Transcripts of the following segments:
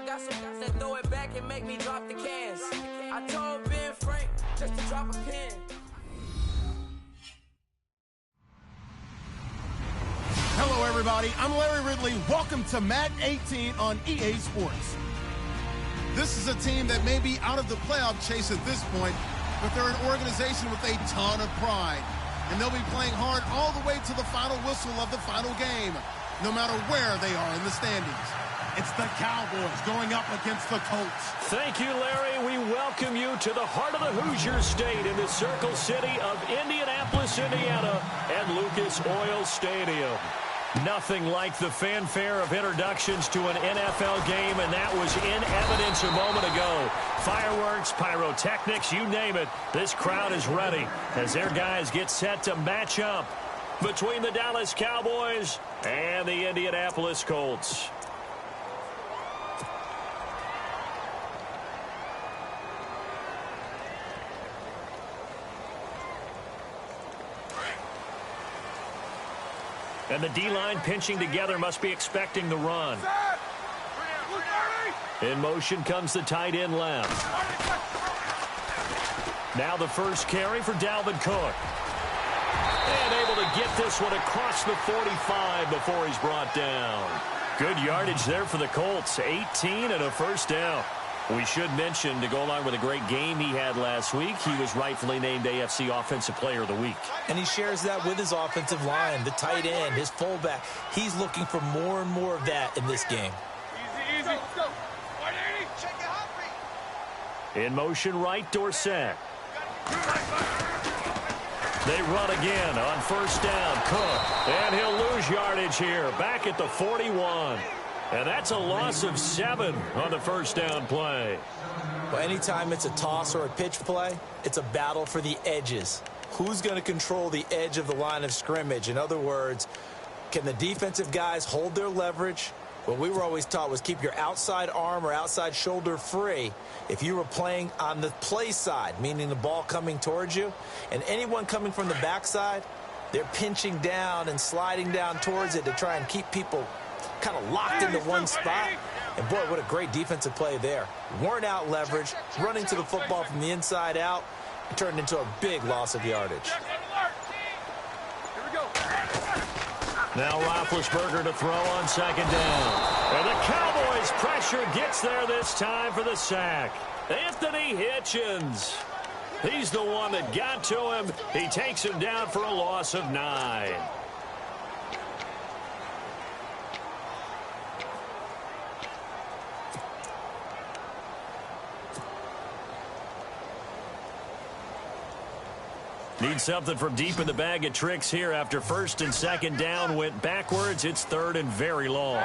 I got some that throw it back and make me drop the cans. I told Ben Frank just to drop a pin. Hello, everybody. I'm Larry Ridley. Welcome to Madden 18 on EA Sports. This is a team that may be out of the playoff chase at this point, but they're an organization with a ton of pride. And they'll be playing hard all the way to the final whistle of the final game, no matter where they are in the standings. It's the Cowboys going up against the Colts. Thank you, Larry. We welcome you to the heart of the Hoosier State in the Circle City of Indianapolis, Indiana, at Lucas Oil Stadium. Nothing like the fanfare of introductions to an NFL game, and that was in evidence a moment ago. Fireworks, pyrotechnics, you name it. This crowd is ready as their guys get set to match up between the Dallas Cowboys and the Indianapolis Colts. And the D-line pinching together must be expecting the run. In motion comes the tight end left. Now the first carry for Dalvin Cook. And able to get this one across the 45 before he's brought down. Good yardage there for the Colts. 18 and a first down. We should mention, to go along with a great game he had last week, he was rightfully named AFC Offensive Player of the Week. And he shares that with his offensive line, the tight end, his fullback. He's looking for more and more of that in this game. Easy, easy. Go. 180. Check it out. In motion right, Dorsett. They run again on first down. Cook. And he'll lose yardage here. Back at the 41. And that's a loss of 7 on the first down play. Well, anytime it's a toss or a pitch play, it's a battle for the edges. Who's going to control the edge of the line of scrimmage? In other words, can the defensive guys hold their leverage? What we were always taught was keep your outside arm or outside shoulder free if you were playing on the play side, meaning the ball coming towards you. And anyone coming from the backside, they're pinching down and sliding down towards it to try and keep people kind of locked into one spot. And boy, what a great defensive play there. Worn out leverage, running to the football from the inside out, and turned into a big loss of yardage. Now Roethlisberger to throw on second down. And the Cowboys pressure gets there this time for the sack. Anthony Hitchens. He's the one that got to him. He takes him down for a loss of 9. Need something from deep in the bag of tricks here after first and second down went backwards. It's third and very long.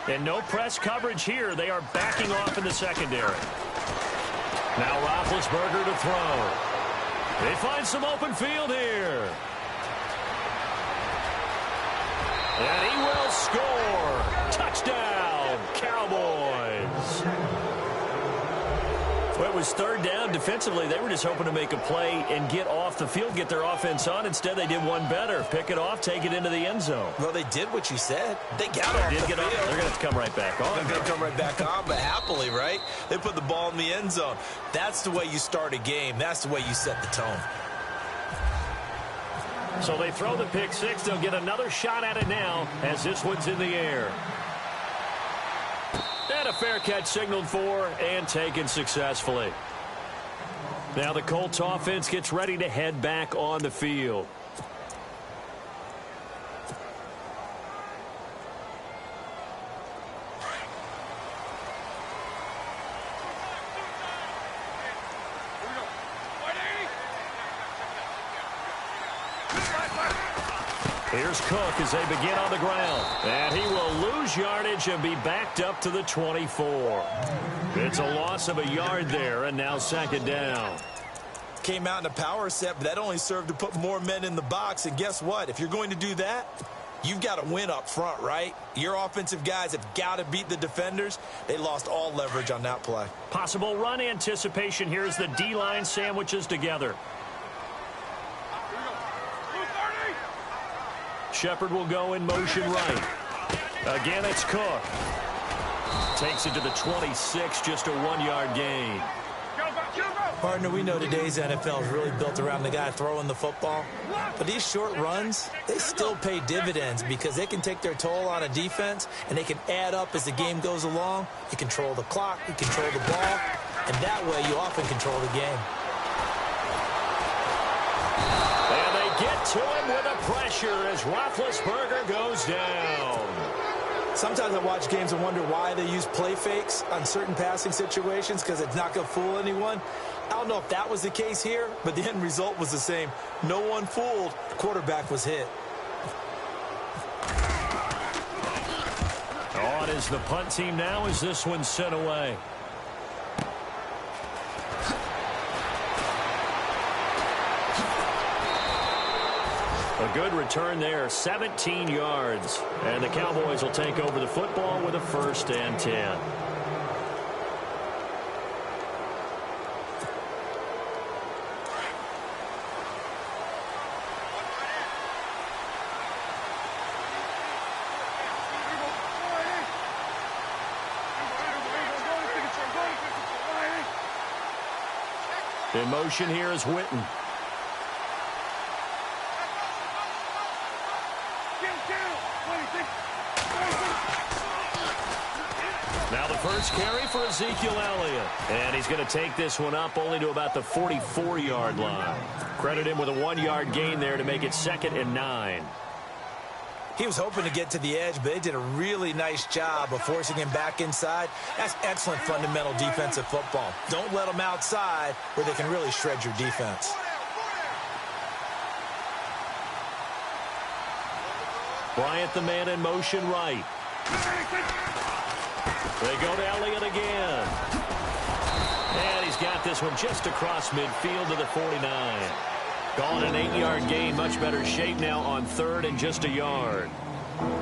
And no press coverage here. They are backing off in the secondary. Now Roethlisberger to throw. They find some open field here. And he will score. Touchdown, Cowboys. Well, it was third down. Defensively, they were just hoping to make a play and get off the field, get their offense on. Instead, they did one better. Pick it off, take it into the end zone. Well, they did what you said. They got off the field. They're going to have to come right back on. They're going to come right back on, but happily, right? They put the ball in the end zone. That's the way you start a game. That's the way you set the tone. So they throw the pick six. They'll get another shot at it now as this one's in the air. And a fair catch signaled for and taken successfully. Now the Colts offense gets ready to head back on the field. Here's Cook as they begin on the ground. And he will lose yardage and be backed up to the 24. It's a loss of a yard there, and now second down. Came out in a power set, but that only served to put more men in the box. And guess what? If you're going to do that, you've got to win up front, right? Your offensive guys have got to beat the defenders. They lost all leverage on that play. Possible run anticipation here as the D-line sandwiches together. Shepard will go in motion right. Again, it's Cook. Takes it to the 26, just a 1-yard gain. Partner, we know today's NFL is really built around the guy throwing the football. But these short runs, they still pay dividends because they can take their toll on a defense, and they can add up as the game goes along. You control the clock, you control the ball, and that way you often control the game. And they get to him with a pressure as Roethlisberger goes down. Sometimes I watch games and wonder why they use play fakes on certain passing situations because it's not going to fool anyone. I don't know if that was the case here, but the end result was the same. No one fooled. The quarterback was hit. On is the punt team now as this one's sent away. A good return there, 17 yards. And the Cowboys will take over the football with a 1st and 10. In motion here is Witten. Now the first carry for Ezekiel Elliott. And he's going to take this one up only to about the 44-yard line. Credit him with a 1-yard gain there to make it 2nd and 9. He was hoping to get to the edge, but they did a really nice job of forcing him back inside. That's excellent fundamental defensive football. Don't let them outside where they can really shred your defense. Bryant, the man in motion right. They go to Elliott again. And he's got this one just across midfield to the 49. Calling an 8-yard gain, much better shape now on 3rd and just a yard.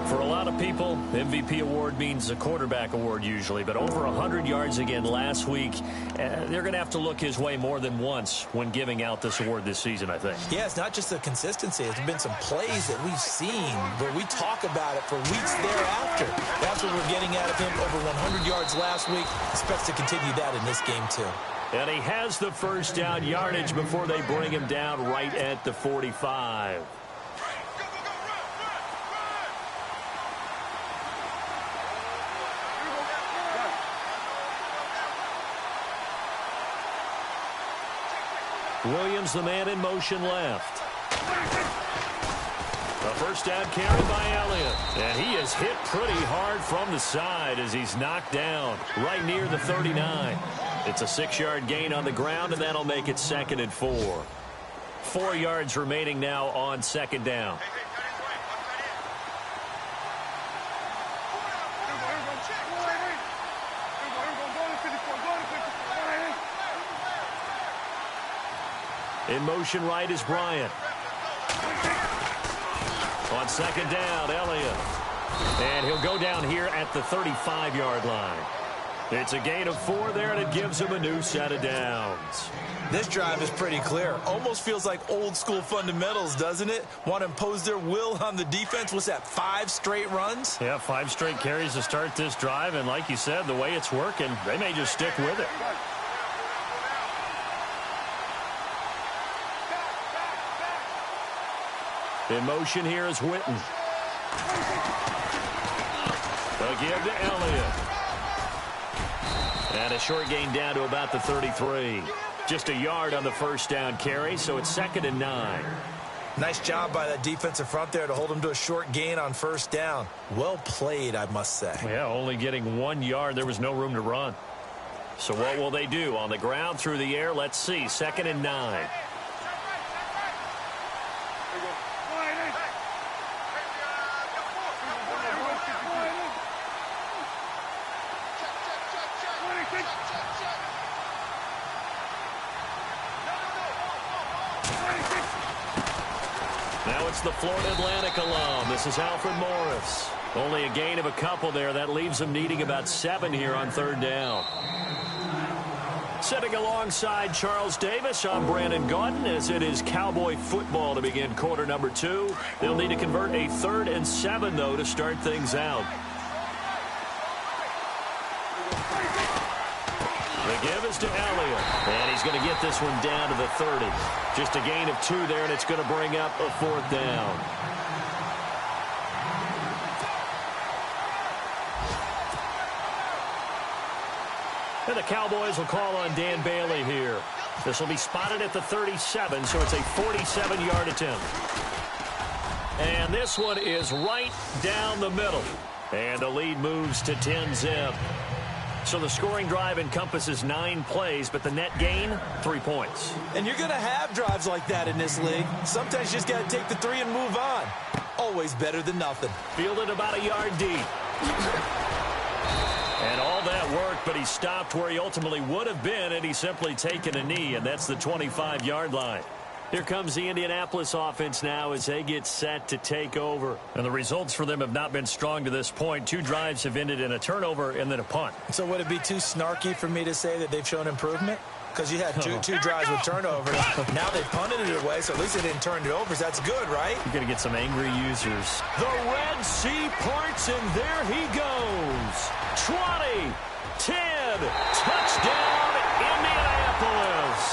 For a lot of people, MVP award means a quarterback award usually, but over 100 yards again last week. They're going to have to look his way more than once when giving out this award this season, I think. Yeah, it's not just the consistency. It's been some plays that we've seen where we talk about it for weeks thereafter. That's what we're getting out of him. Over 100 yards last week. Expects to continue that in this game, too. And he has the first down yardage before they bring him down right at the 45. Williams, the man in motion left. A first down carry by Elliott. And he is hit pretty hard from the side as he's knocked down right near the 39. It's a 6-yard gain on the ground, and that'll make it 2nd and 4. 4 yards remaining now on 2nd down. In motion right is Bryant. On 2nd down, Elliott. And he'll go down here at the 35-yard line. It's a gain of 4 there, and it gives him a new set of downs. This drive is pretty clear. Almost feels like old-school fundamentals, doesn't it? Want to impose their will on the defense. What's that, 5 straight runs? Yeah, 5 straight carries to start this drive, and like you said, the way it's working, they may just stick with it. In motion here is Witten. They'll give to Elliott. And a short gain down to about the 33. Just a yard on the first down carry, so it's 2nd and 9. Nice job by that defensive front there to hold him to a short gain on first down. Well played, I must say. Yeah, only getting 1 yard. There was no room to run. So what will they do? On the ground, through the air? Let's see. 2nd and 9. Now it's the Florida Atlantic alum. This is Alfred Morris. Only a gain of a couple there. That leaves them needing about 7 here on 3rd down. Sitting alongside Charles Davis, I'm Brandon Gaudin, as it is Cowboy football to begin quarter number 2. They'll need to convert a 3rd and 7, though, to start things out. The give is to Elliott, and he's going to get this one down to the 30. Just a gain of 2 there, and it's going to bring up a 4th down. And the Cowboys will call on Dan Bailey here. This will be spotted at the 37, so it's a 47-yard attempt. And this one is right down the middle. And the lead moves to 10-zip. So the scoring drive encompasses 9 plays, but the net gain, 3 points. And you're going to have drives like that in this league. Sometimes you just got to take the 3 and move on. Always better than nothing. Fielded about a yard deep. And all that worked, but he stopped where he ultimately would have been, and he's simply taken a knee, and that's the 25-yard line. Here comes the Indianapolis offense now as they get set to take over. And the results for them have not been strong to this point. 2 drives have ended in a turnover and then a punt. So would it be too snarky for me to say that they've shown improvement? Because you had two drives with turnovers. Now they've punted it away, so at least they didn't turn it over. So that's good, right? You're going to get some angry users. The Red Sea parts, and there he goes. 20, 10, touchdown, Indianapolis.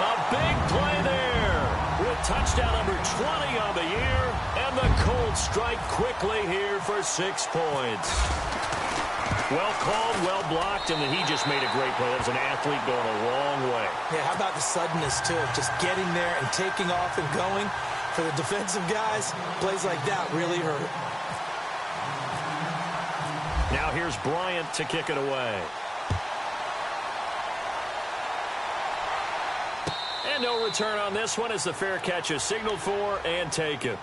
A big play there with touchdown number 20 on the year, and the Colts strike quickly here for 6 points. Well called, well blocked, and then he just made a great play. That was an athlete going a long way. Yeah, how about the suddenness, too, of just getting there and taking off and going? For the defensive guys, plays like that really hurt. Now here's Bryant to kick it away. And no return on this one as the fair catch is signaled for and taken.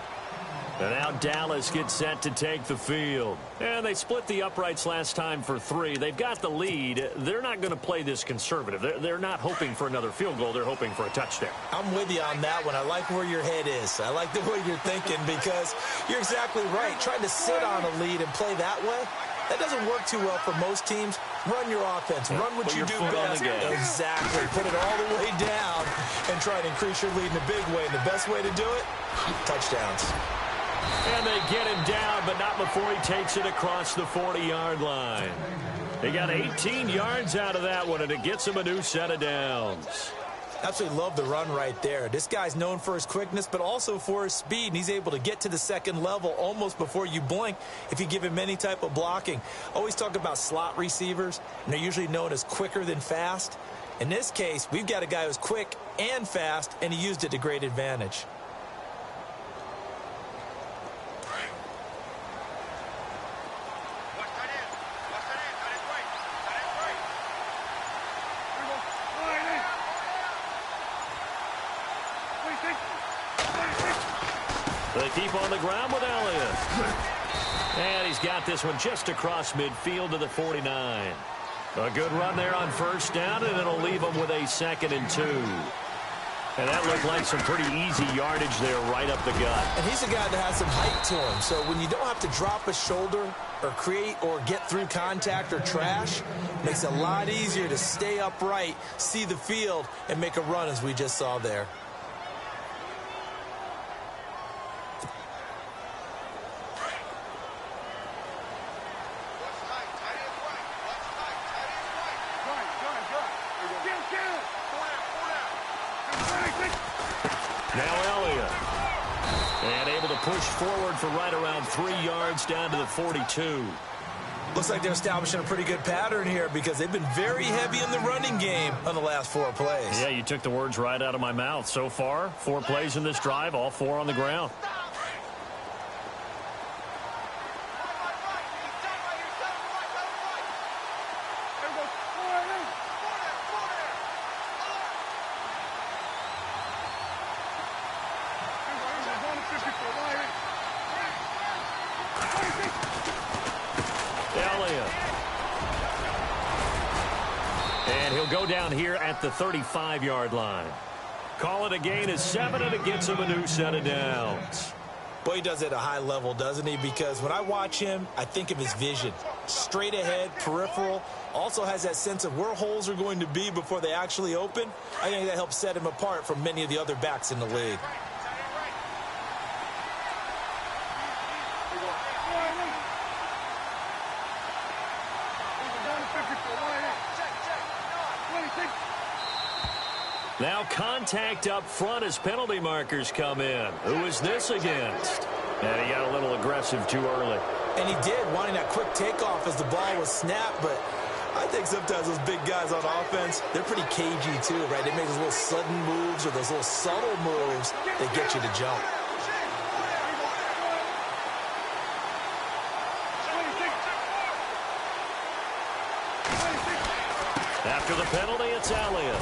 And now Dallas gets set to take the field. And they split the uprights last time for 3. They've got the lead. They're not going to play this conservative. They're not hoping for another field goal. They're hoping for a touchdown. I'm with you on that one. I like where your head is. I like the way you're thinking because you're exactly right. Trying to sit on a lead and play that way, that doesn't work too well for most teams. Run your offense. Run what you do best. Exactly. Put it all the way down and try to increase your lead in a big way. And the best way to do it, touchdowns. And they get him down, but not before he takes it across the 40-yard line. He got 18 yards out of that one, and it gets him a new set of downs. Absolutely love the run right there. This guy's known for his quickness, but also for his speed, and he's able to get to the second level almost before you blink if you give him any type of blocking. Always talk about slot receivers, and they're usually known as quicker than fast. In this case, we've got a guy who's quick and fast, and he used it to great advantage. They keep on the ground with Elliott. And he's got this one just across midfield to the 49. A good run there on first down, and it'll leave him with a 2nd and 2. And that looked like some pretty easy yardage there right up the gut. And he's a guy that has some height to him. So when you don't have to drop a shoulder or create or get through contact or trash, it makes it a lot easier to stay upright, see the field, and make a run as we just saw there. Now Elliott. And able to push forward for right around 3 yards down to the 42. Looks like they're establishing a pretty good pattern here because they've been very heavy in the running game on the last 4 plays. Yeah, you took the words right out of my mouth. So far, 4 plays in this drive, all 4 on the ground. And he'll go down here at the 35-yard line. Call it a gain of 7, and it gets him a new set of downs. Boy, he does it at a high level, doesn't he? Because when I watch him, I think of his vision. Straight ahead, peripheral. Also has that sense of where holes are going to be before they actually open. I think that helps set him apart from many of the other backs in the league. Now contact up front as penalty markers come in. Who is this against? And he got a little aggressive too early. And he did, wanting that quick takeoff as the ball was snapped. But I think sometimes those big guys on offense, they're pretty cagey too, right? They make those little sudden moves or those little subtle moves that get you to jump. After the penalty, it's Elliott.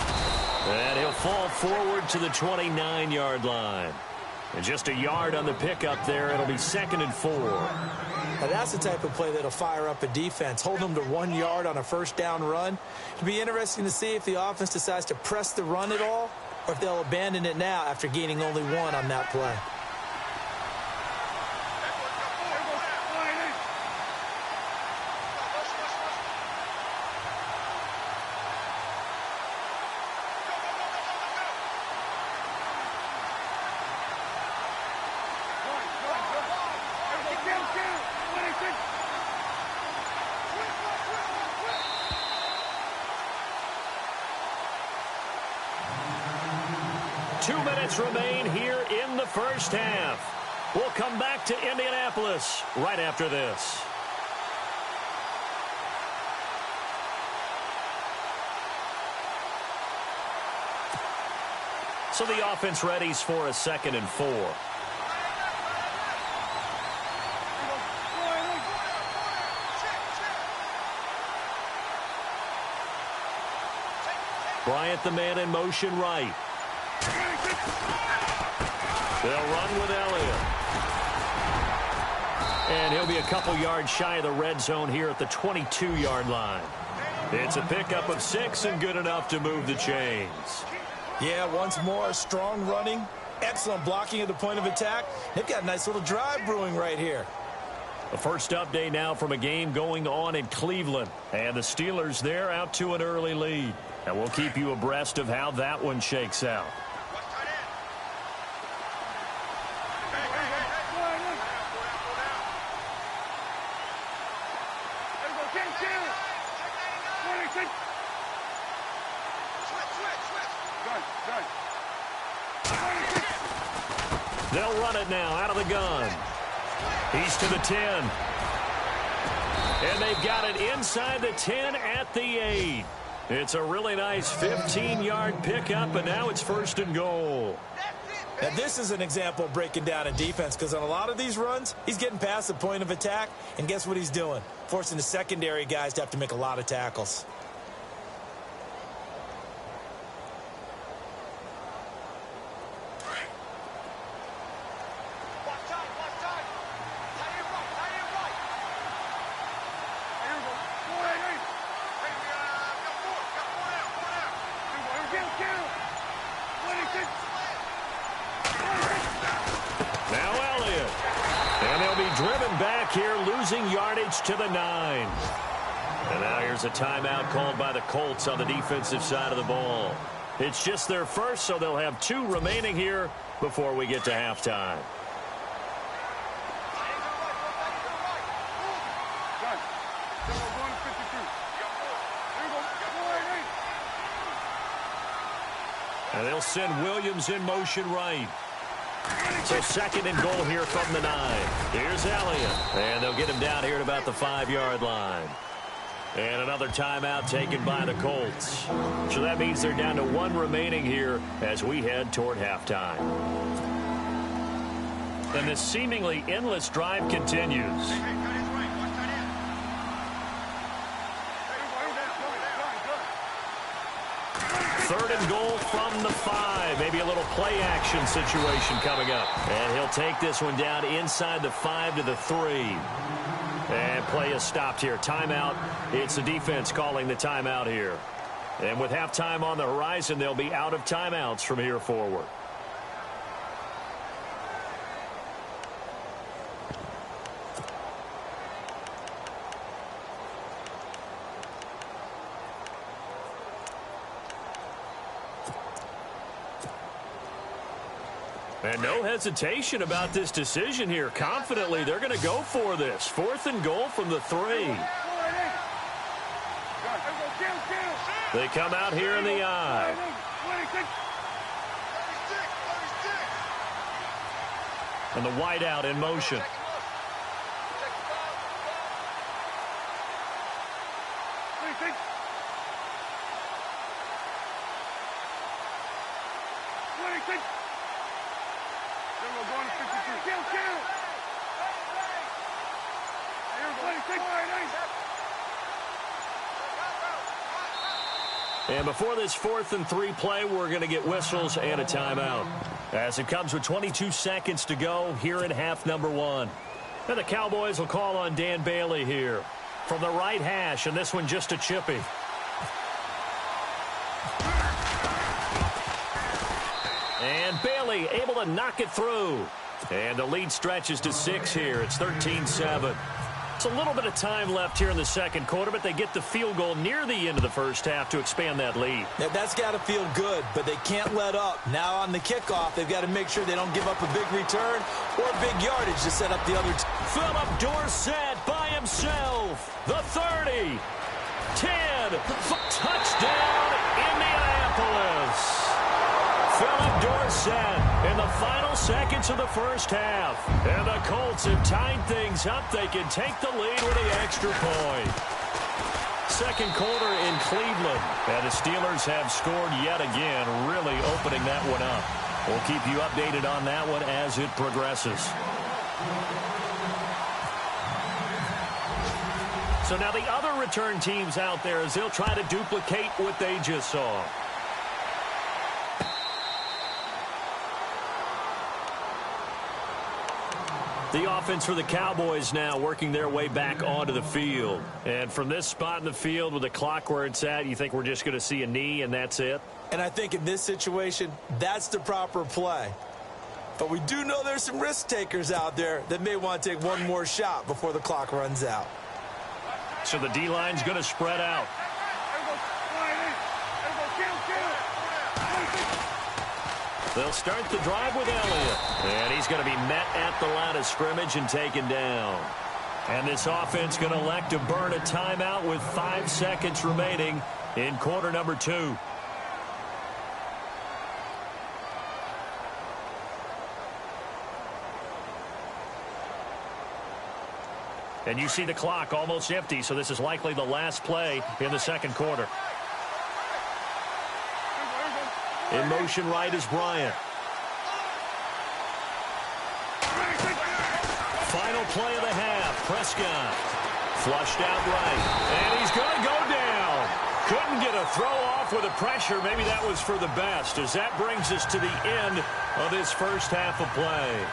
And he'll fall forward to the 29-yard line. And just a yard on the pickup there. It'll be 2nd and 4. Now that's the type of play that'll fire up a defense. Hold them to 1 yard on a first down run. It'll be interesting to see if the offense decides to press the run at all or if they'll abandon it now after gaining only 1 on that play. Remain here in the first half. We'll come back to Indianapolis right after this. So the offense readies for a 2nd and 4. Bryant, the man in motion right. They'll run with Elliott. And he'll be a couple yards shy of the red zone here at the 22-yard line. It's a pickup of 6 and good enough to move the chains. Yeah, once more, strong running, excellent blocking at the point of attack. They've got a nice little drive brewing right here. The first update now from a game going on in Cleveland. And the Steelers there out to an early lead. And we'll keep you abreast of how that one shakes out. They'll run it now out of the gun. He's to the 10. And they've got it inside the 10 at the 8. It's a really nice 15-yard pickup, and now it's 1st and goal. Now, this is an example of breaking down a defense because on a lot of these runs, he's getting past the point of attack, and guess what he's doing? Forcing the secondary guys to have to make a lot of tackles. To the 9. And now here's a timeout called by the Colts on the defensive side of the ball. It's just their first, so they'll have 2 remaining here before we get to halftime. And they'll send Williams in motion right. So 2nd and goal here from the 9. Here's Elliott. And they'll get him down here at about the 5-yard line. And another timeout taken by the Colts. So that means they're down to 1 remaining here as we head toward halftime. And this seemingly endless drive continues. 3rd and goal from the 5. Maybe a little play action situation coming up. And he'll take this one down inside the 5 to the 3. And play is stopped here. Timeout. It's the defense calling the timeout here. And with halftime on the horizon, they'll be out of timeouts from here forward. And no hesitation about this decision here. Confidently, they're going to go for this. 4th and goal from the 3. They come out here in the I. And the wide out in motion. And before this 4th and 3 play, we're going to get whistles and a timeout. As it comes with 22 seconds to go here in half number 1. And the Cowboys will call on Dan Bailey here from the right hash, and this one just a chippy. And Bailey able to knock it through. And the lead stretches to 6 here. It's 13-7. It's a little bit of time left here in the second quarter, but they get the field goal near the end of the first half to expand that lead. Yeah, that's got to feel good, but they can't let up. Now on the kickoff, they've got to make sure they don't give up a big return or big yardage to set up the other. Philip Dorsett by himself. The 30. 10. Touchdown, Indianapolis. Philip Dorsett in the final seconds of the first half. And the Colts have tied things up. They can take the lead with an extra point. Second quarter in Cleveland. And the Steelers have scored yet again, really opening that one up. We'll keep you updated on that one as it progresses. So now the other return teams out there as they'll try to duplicate what they just saw. The offense for the Cowboys now working their way back onto the field. And from this spot in the field with the clock where it's at, you think we're just going to see a knee and that's it? And I think in this situation, that's the proper play. But we do know there's some risk takers out there that may want to take one more shot before the clock runs out. So the D-line's going to spread out. They'll start the drive with Elliott. And he's going to be met at the line of scrimmage and taken down. And this offense going to elect to burn a timeout with 5 seconds remaining in quarter number 2. And you see the clock almost empty, so this is likely the last play in the second quarter. In motion right is Bryant. Final play of the half. Prescott flushed out right. And he's going to go down. Couldn't get a throw off with the pressure. Maybe that was for the best, as that brings us to the end of this first half of play.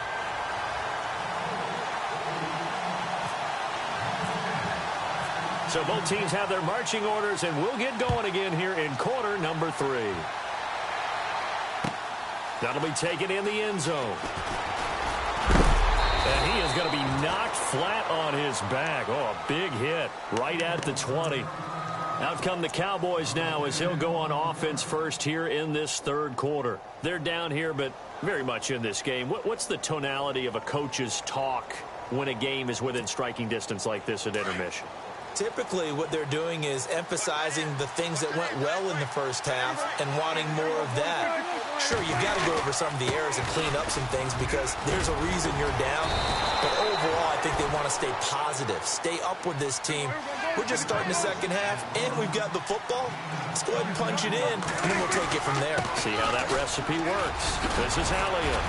So both teams have their marching orders, and we'll get going again here in quarter number 3. That'll be taken in the end zone. And he is going to be knocked flat on his back. Oh, a big hit right at the 20. Out come the Cowboys now as he'll go on offense first here in this third quarter. They're down here, but very much in this game. What's the tonality of a coach's talk when a game is within striking distance like this at intermission? Typically, what they're doing is emphasizing the things that went well in the first half and wanting more of that. Sure, you've got to go over some of the errors and clean up some things because there's a reason you're down. But overall, I think they want to stay positive, stay up with this team. We're just starting the second half, and we've got the football. Let's go ahead and punch it in, and then we'll take it from there. See how that recipe works. This is Elliott.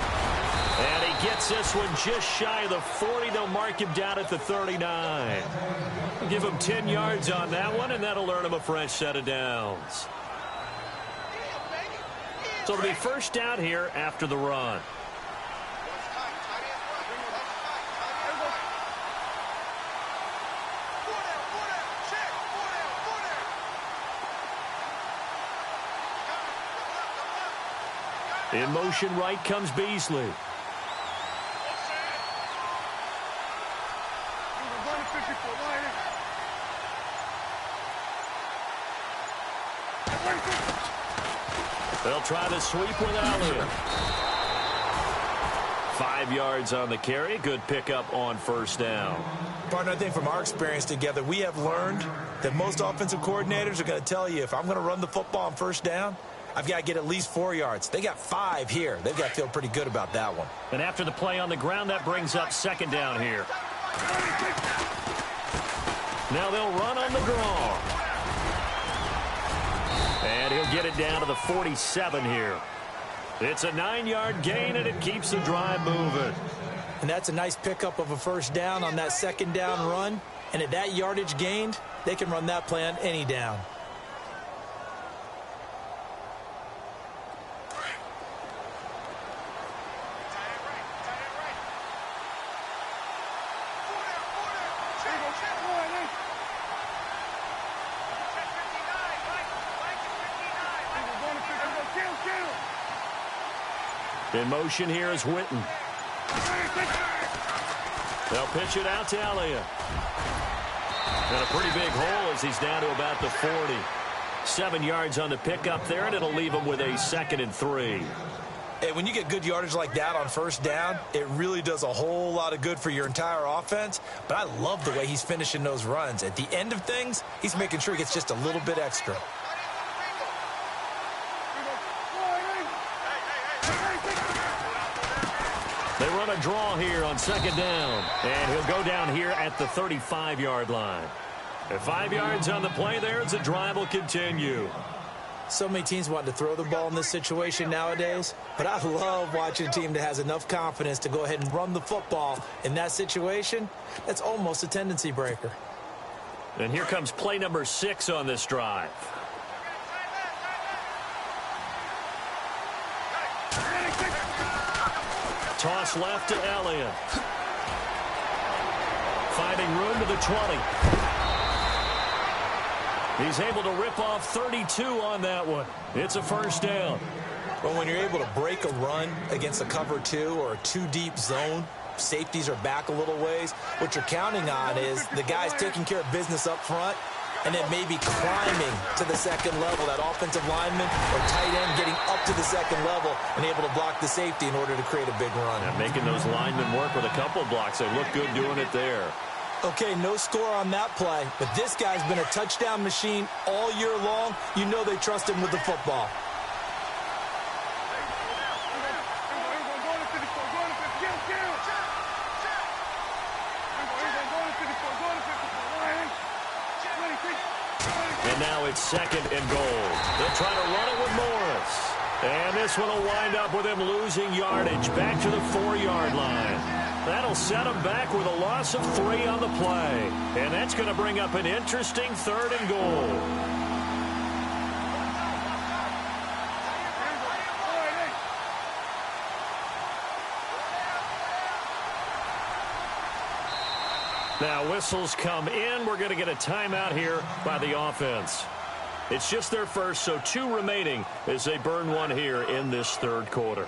And he gets this one just shy of the 40. They'll mark him down at the 39. Give him 10 yards on that one, and that'll earn him a fresh set of downs. So it'll be first down here after the run. In motion right comes Beasley. They'll try to sweep with Elliott. 5 yards on the carry. Good pickup on first down. Partner, I think from our experience together, we have learned that most offensive coordinators are going to tell you, if I'm going to run the football on first down, I've got to get at least 4 yards. They got 5 here. They've got to feel pretty good about that one. And after the play on the ground, that brings up second down here. Now they'll run on the draw. And he'll get it down to the 47 here. It's a 9-yard gain, and it keeps the drive moving. And that's a nice pickup of a first down on that second down run. And at that yardage gained, they can run that play on any down. In motion here is Witten. They'll pitch it out to Elliott. And a pretty big hole as he's down to about the 40. 7 yards on the pickup there, and it'll leave him with a 2nd and 3. Hey, when you get good yardage like that on first down, it really does a whole lot of good for your entire offense. But I love the way he's finishing those runs. At the end of things, he's making sure he gets just a little bit extra. They run a draw here on second down. And he'll go down here at the 35-yard line. And 5 yards on the play there as the drive will continue. So many teams want to throw the ball in this situation nowadays, but I love watching a team that has enough confidence to go ahead and run the football in that situation. That's almost a tendency breaker. And here comes play number 6 on this drive. Toss left to Elliott. Finding room to the 20. He's able to rip off 32 on that one. It's a first down. But when you're able to break a run against a cover 2 or a 2-deep zone, safeties are back a little ways. What you're counting on is the guys taking care of business up front and then maybe climbing to the second level, that offensive lineman or tight end getting up to the second level and able to block the safety in order to create a big run. And making those linemen work with a couple of blocks. They look good doing it there. Okay, no score on that play, but this guy's been a touchdown machine all year long. You know they trust him with the football. And now it's 2nd and goal. They'll try to run it with Morris. And this one will wind up with him losing yardage back to the 4-yard line. That'll set him back with a loss of 3 on the play. And that's going to bring up an interesting 3rd and goal. Now whistles come in. We're going to get a timeout here by the offense. It's just their first, so 2 remaining as they burn one here in this 3rd quarter.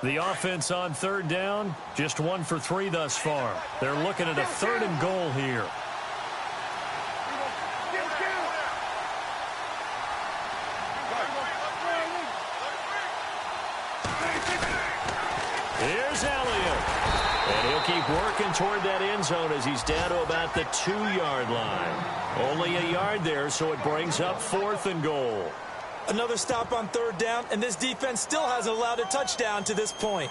The offense on 3rd down, just 1 for 3 thus far. They're looking at a 3rd and goal here. Here's Elliott. And he'll keep working toward that end zone as he's down to about the 2-yard line. Only a yard there, so it brings up 4th and goal. Another stop on 3rd down, and this defense still hasn't allowed a touchdown to this point.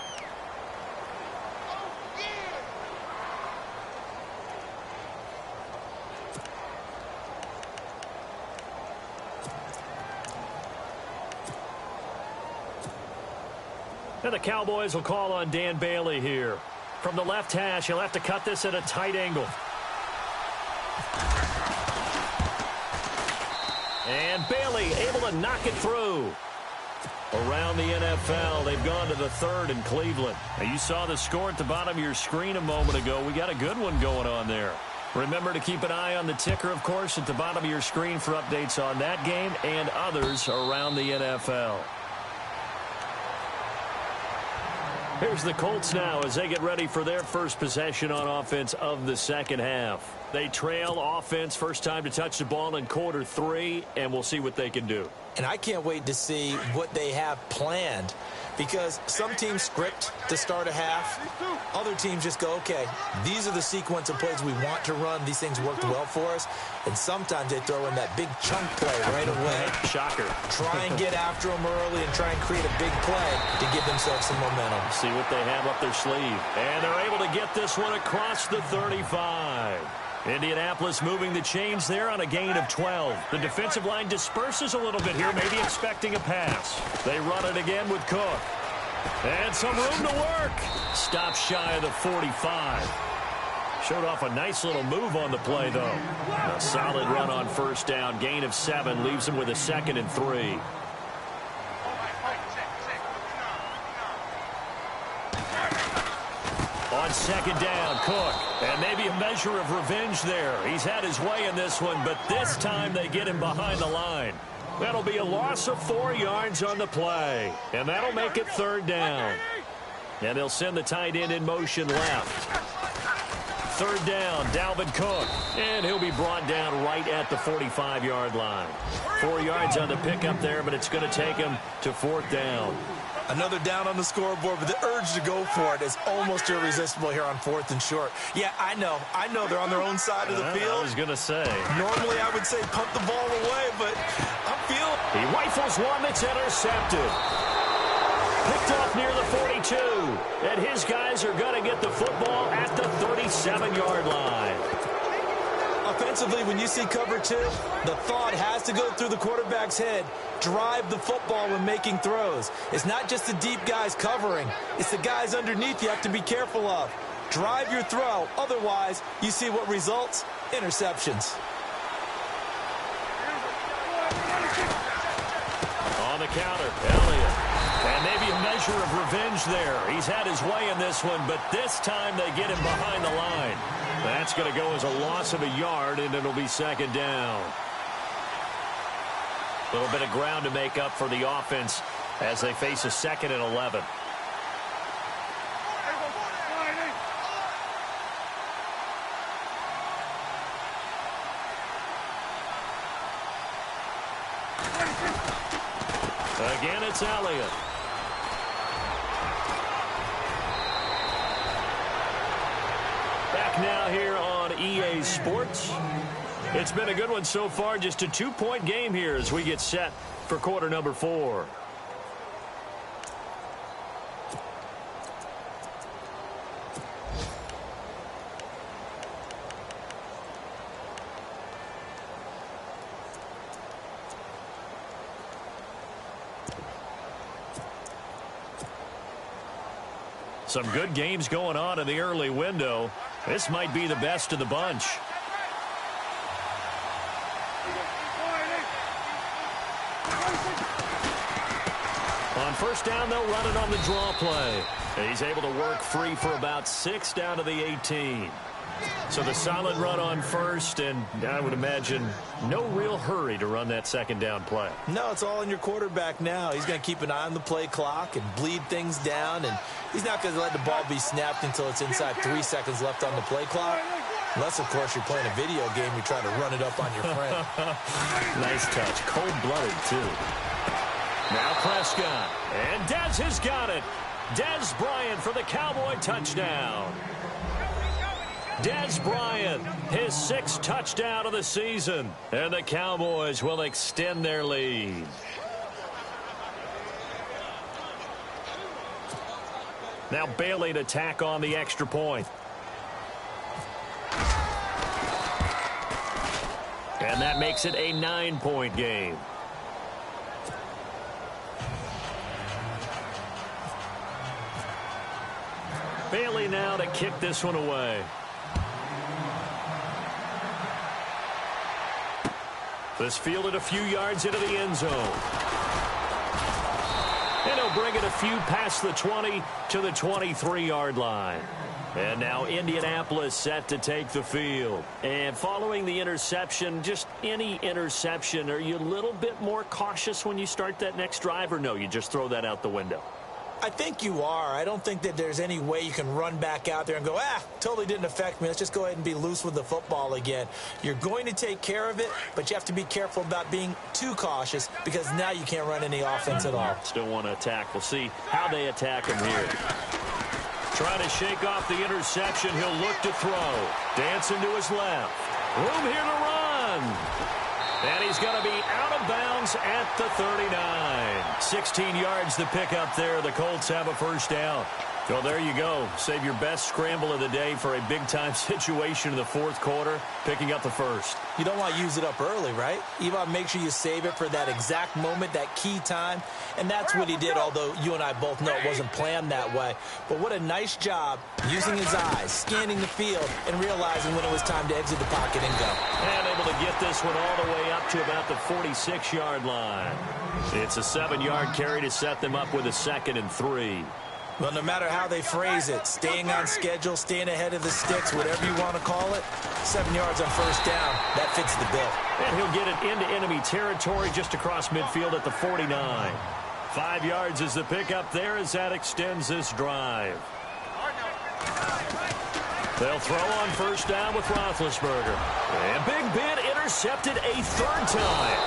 And the Cowboys will call on Dan Bailey here. From the left hash, he'll have to cut this at a tight angle. And Bailey able to knock it through. Around the NFL, they've gone to the 3rd in Cleveland. Now, you saw the score at the bottom of your screen a moment ago. We got a good one going on there. Remember to keep an eye on the ticker, of course, at the bottom of your screen for updates on that game and others around the NFL. Here's the Colts now as they get ready for their first possession on offense of the 2nd half. They trail offense first time to touch the ball in quarter 3, and we'll see what they can do. And I can't wait to see what they have planned, because some teams script to start a half. Other teams just go, okay, these are the sequence of plays we want to run. These things worked well for us. And sometimes they throw in that big chunk play right away. Shocker. Try and get after them early and try and create a big play to give themselves some momentum. See what they have up their sleeve. And they're able to get this one across the 35. Indianapolis moving the chains there on a gain of 12. The defensive line disperses a little bit here, maybe expecting a pass. They run it again with Cook. And some room to work. Stop shy of the 45. Showed off a nice little move on the play, though. A solid run on first down. Gain of 7 leaves him with a 2nd and 3. On 2nd down, Cook. And maybe a measure of revenge there. He's had his way in this one, but this time they get him behind the line. That'll be a loss of 4 yards on the play. And that'll make it 3rd down. And they'll send the tight end in motion left. 3rd down, Dalvin Cook. And he'll be brought down right at the 45-yard line. 4 yards on the pickup there, but it's going to take him to 4th down. Another down on the scoreboard, but the urge to go for it is almost irresistible here on 4th and short. Yeah, I know they're on their own side of the field. I was going to say. Normally I would say punt the ball away, but I'm feeling. He rifles one that's intercepted. Picked off near the 42. And his guys are going to get the football at the 37-yard line. Offensively, when you see cover 2, the thought has to go through the quarterback's head. Drive the football when making throws. It's not just the deep guys covering. It's the guys underneath you have to be careful of. Drive your throw. Otherwise, you see what results? Interceptions. On the counter, Elliott. And maybe a measure of revenge there. He's had his way in this one, but this time they get him behind the line. That's going to go as a loss of a yard, and it'll be 2nd down. A little bit of ground to make up for the offense as they face a 2nd and 11. Again, it's Elliott. Back now here on EA Sports. It's been a good one so far. Just a 2-point game here as we get set for quarter number 4. Some good games going on in the early window. This might be the best of the bunch. On first down, they'll run it on the draw play. He's able to work free for about 6 down to the 18. So the solid run on first, and I would imagine no real hurry to run that 2nd down play. No, it's all in your quarterback now. He's going to keep an eye on the play clock and bleed things down, and he's not going to let the ball be snapped until it's inside 3 seconds left on the play clock. Unless, of course, you're playing a video game, you try to run it up on your friend. Nice touch. Cold-blooded, too. Now Prescott. And Dez has got it. Dez Bryant for the Cowboy touchdown. Dez Bryant, his 6th touchdown of the season. And the Cowboys will extend their lead. Now Bailey to tack on the extra point. And that makes it a 9-point game. Bailey now to kick this one away. This fielded a few yards into the end zone. And he'll bring it a few past the 20 to the 23-yard line. And now Indianapolis set to take the field. And following the interception, just any interception, are you a little bit more cautious when you start that next drive, or no, you just throw that out the window? I think you are. I don't think that there's any way you can run back out there and go, totally didn't affect me. Let's just go ahead and be loose with the football again. You're going to take care of it, but you have to be careful about being too cautious because now you can't run any offense at all. Still want to attack. We'll see how they attack him here. Trying to shake off the interception. He'll look to throw. Dancing to his left. Room here to run. And he's going to be out of bounds at the 39. 16 yards to pick up there. The Colts have a first down. Well, there you go. Save your best scramble of the day for a big-time situation in the fourth quarter, picking up the first. You don't want to use it up early, right? You want to make sure you save it for that exact moment, that key time. And that's what he did, although you and I both know it wasn't planned that way. But what a nice job using his eyes, scanning the field, and realizing when it was time to exit the pocket and go. And able to get this one all the way up to about the 46-yard line. It's a 7-yard carry to set them up with a 2nd and 3. Well, no matter how they phrase it, staying on schedule, staying ahead of the sticks, whatever you want to call it, 7 yards on first down, that fits the bill. And he'll get it into enemy territory just across midfield at the 49. 5 yards is the pickup there as that extends this drive. They'll throw on first down with Roethlisberger. And Big Ben intercepted a 3rd time.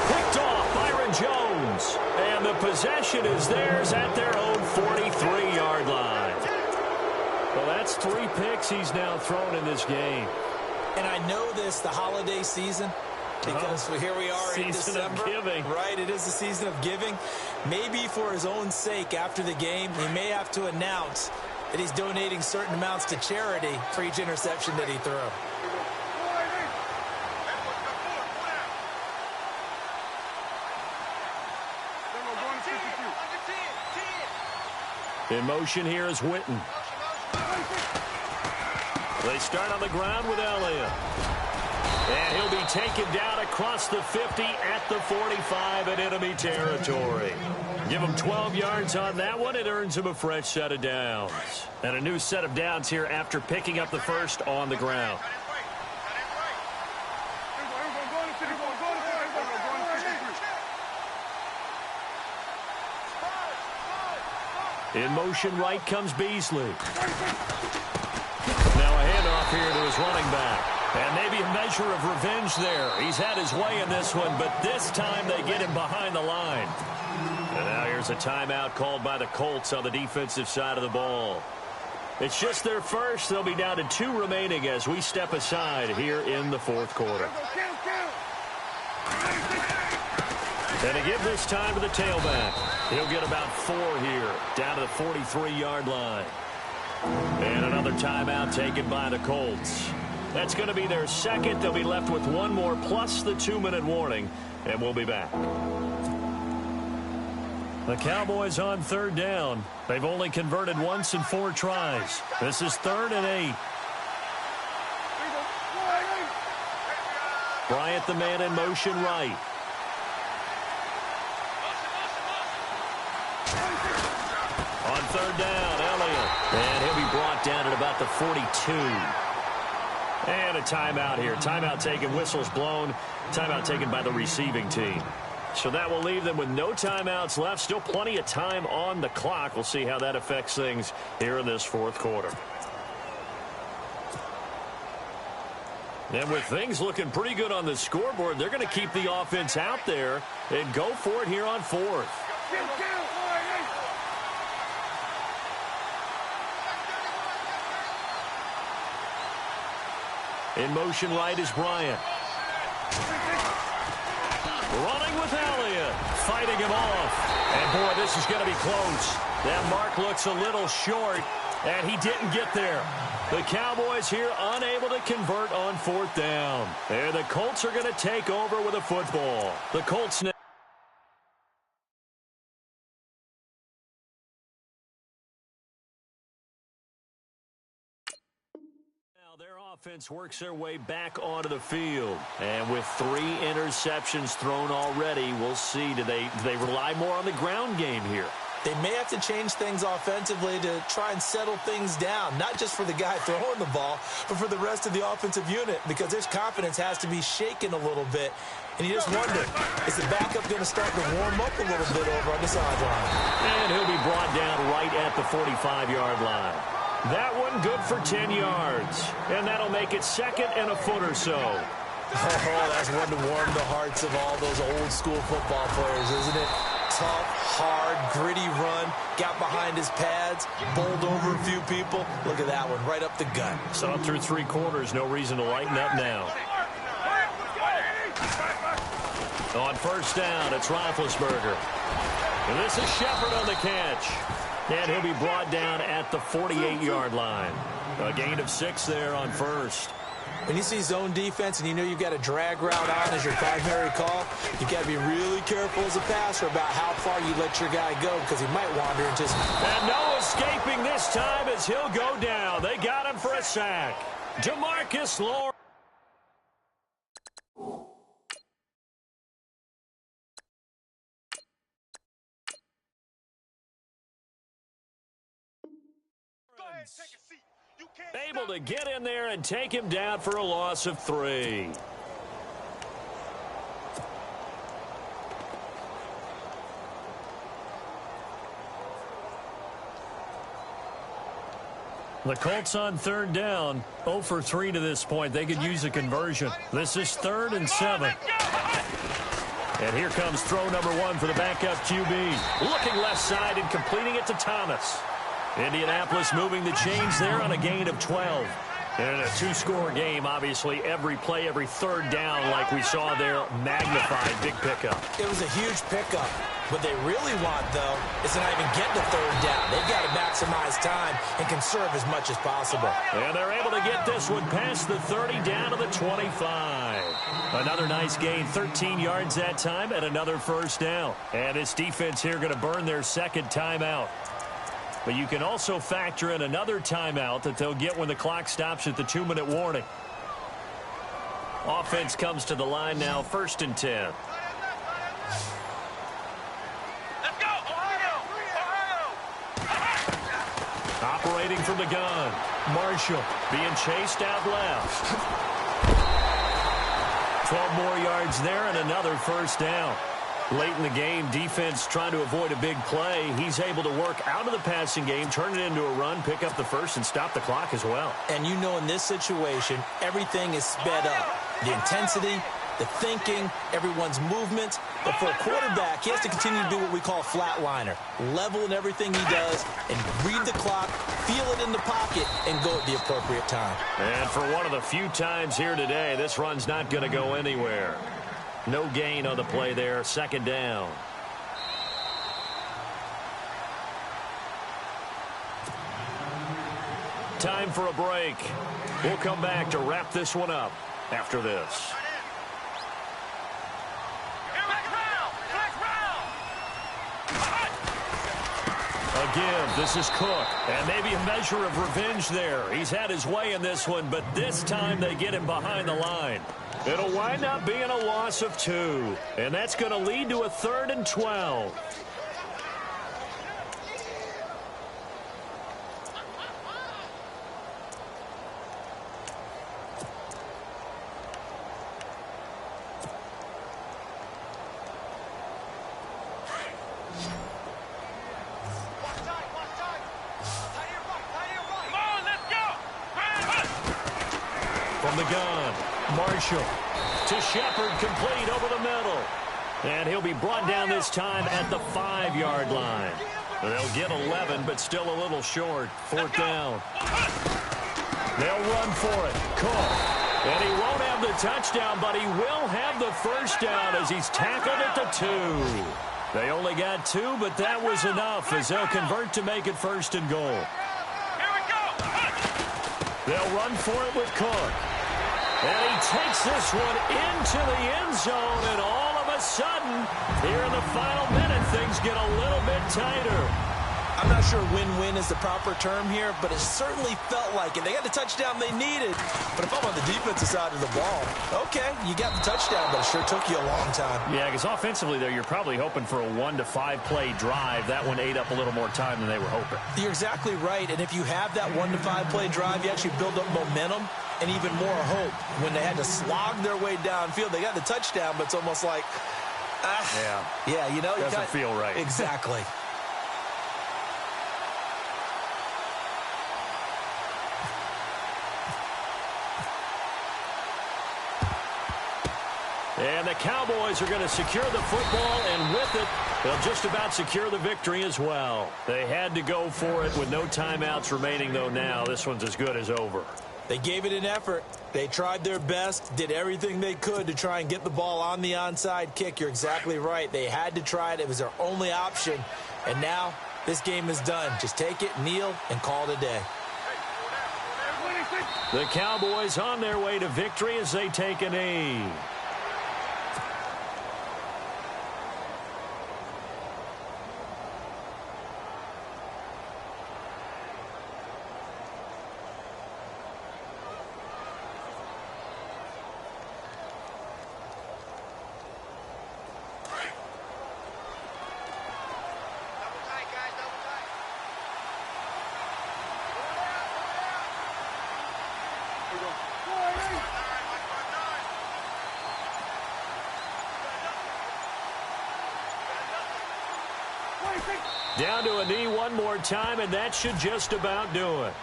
Picked off Byron Jones. And the possession is theirs at their own 43-yard line. Well, that's 3 picks he's now thrown in this game. And I know this, the holiday season, because here we are in December. Season of giving. Right, it is the season of giving. Maybe for his own sake after the game, he may have to announce that he's donating certain amounts to charity for each interception that he threw. In motion here is Witten. They start on the ground with Elliott. And he'll be taken down across the 50 at the 45 in enemy territory. Give him 12 yards on that one. It earns him a fresh set of downs. And a new set of downs here after picking up the first on the ground. In motion right comes Beasley. Now a handoff here to his running back. And maybe a measure of revenge there. He's had his way in this one, but this time they get him behind the line. And now here's a timeout called by the Colts on the defensive side of the ball. It's just their first. They'll be down to 2 remaining as we step aside here in the fourth quarter. And to give this time to the tailback. He'll get about 4 here, down to the 43-yard line. And another timeout taken by the Colts. That's going to be their second. They'll be left with 1 more plus the 2-minute warning, and we'll be back. The Cowboys on 3rd down. They've only converted once in 4 tries. This is 3rd and 8. Bryant, the man in motion right. On 3rd down, Elliott. And he'll be brought down at about the 42. And a timeout here. Timeout taken, whistles blown. Timeout taken by the receiving team. So that will leave them with no timeouts left. Still plenty of time on the clock. We'll see how that affects things here in this fourth quarter. And with things looking pretty good on the scoreboard, they're going to keep the offense out there and go for it here on 4th. In motion right is Bryant. Running with Elliott. Fighting him off. And, boy, this is going to be close. That mark looks a little short, and he didn't get there. The Cowboys here unable to convert on 4th down. And the Colts are going to take over with a football. The Colts now. Their offense works their way back onto the field. And with 3 interceptions thrown already, we'll see. Do they rely more on the ground game here? They may have to change things offensively to try and settle things down, not just for the guy throwing the ball, but for the rest of the offensive unit, because his confidence has to be shaken a little bit. And you just wonder, is the backup going to start to warm up a little bit over on the sideline? And he'll be brought down right at the 45-yard line. That one good for 10 yards. And that'll make it second and a foot or so. Oh, that's one to warm the hearts of all those old-school football players, isn't it? Tough, hard, gritty run, got behind his pads, bowled over a few people. Look at that one, right up the gut. So through 3 quarters, no reason to lighten up now. On first down, it's Roethlisberger. And this is Shepard on the catch. And he'll be brought down at the 48-yard line. A gain of 6 there on first. When you see zone defense and you know you've got a drag route on as your primary call, you've got to be really careful as a passer about how far you let your guy go, because he might wander and just... And no escaping this time as he'll go down. They got him for a sack. DeMarcus Lawrence. Able to get in there and take him down for a loss of 3. The Colts on third down, 0 for 3 to this point. They could use a conversion. This is 3rd and 7. And here comes throw number 1 for the backup QB. Looking left side and completing it to Thomas. Indianapolis moving the chains there on a gain of 12. And in a 2-score game, obviously, every play, every third down, like we saw there, magnified. Big pickup. It was a huge pickup. What they really want, though, is to not even get to third down. They've got to maximize time and conserve as much as possible. And they're able to get this one past the 30 down to the 25. Another nice gain, 13 yards that time, and another first down. And this defense here going to burn their second timeout. But you can also factor in another timeout that they'll get when the clock stops at the 2-minute warning. Offense comes to the line now, 1st and 10. Let's go, Ohio! Operating from the gun. Marshall being chased out left. 12 more yards there and another first down. Late in the game, defense trying to avoid a big play. He's able to work out of the passing game, turn it into a run, pick up the first, and stop the clock as well. And you know in this situation, everything is sped up. The intensity, the thinking, everyone's movement. But for a quarterback, he has to continue to do what we call a flatliner. Level in everything he does and read the clock, feel it in the pocket, and go at the appropriate time. And for one of the few times here today, this run's not going to go anywhere. No gain on the play there, 2nd down. Time for a break. We'll come back to wrap this one up after this. Again, this is Cook, and maybe a measure of revenge there. He's had his way in this one, but this time they get him behind the line. It'll wind up being a loss of 2, and that's going to lead to a 3rd and 12. From the gun, Marshall to Shepard, complete over the middle. And he'll be brought down this time at the 5-yard line. They'll get 11, but still a little short. 4th down. They'll run for it. Cook. And he won't have the touchdown, but he will have the first down as he's tackled at the 2. They only got 2, but that was enough as they'll convert to make it 1st and goal. They'll run for it with Cook. And he takes this one into the end zone, and all of a sudden, here in the final minute, things get a little bit tighter. I I'm not sure win-win is the proper term here, but it certainly felt like it. They got the touchdown they needed. But if I'm on the defensive side of the ball, okay, you got the touchdown, but it sure took you a long time. Yeah, because offensively there, you're probably hoping for a 1 to 5 play drive. That one ate up a little more time than they were hoping. You're exactly right, and if you have that 1 to 5 play drive, you actually build up momentum and even more hope. When they had to slog their way downfield, they got the touchdown, but it's almost like, yeah, you know, doesn't feel right. Exactly. And the Cowboys are going to secure the football, and with it, they'll just about secure the victory as well. They had to go for it with no timeouts remaining, though now. This one's as good as over. They gave it an effort. They tried their best, did everything they could to try and get the ball on the onside kick. You're exactly right. They had to try it. It was their only option. And now this game is done. Just take it, kneel, and call it a day. The Cowboys on their way to victory as they take a knee. Down to a knee one more time, and that should just about do it.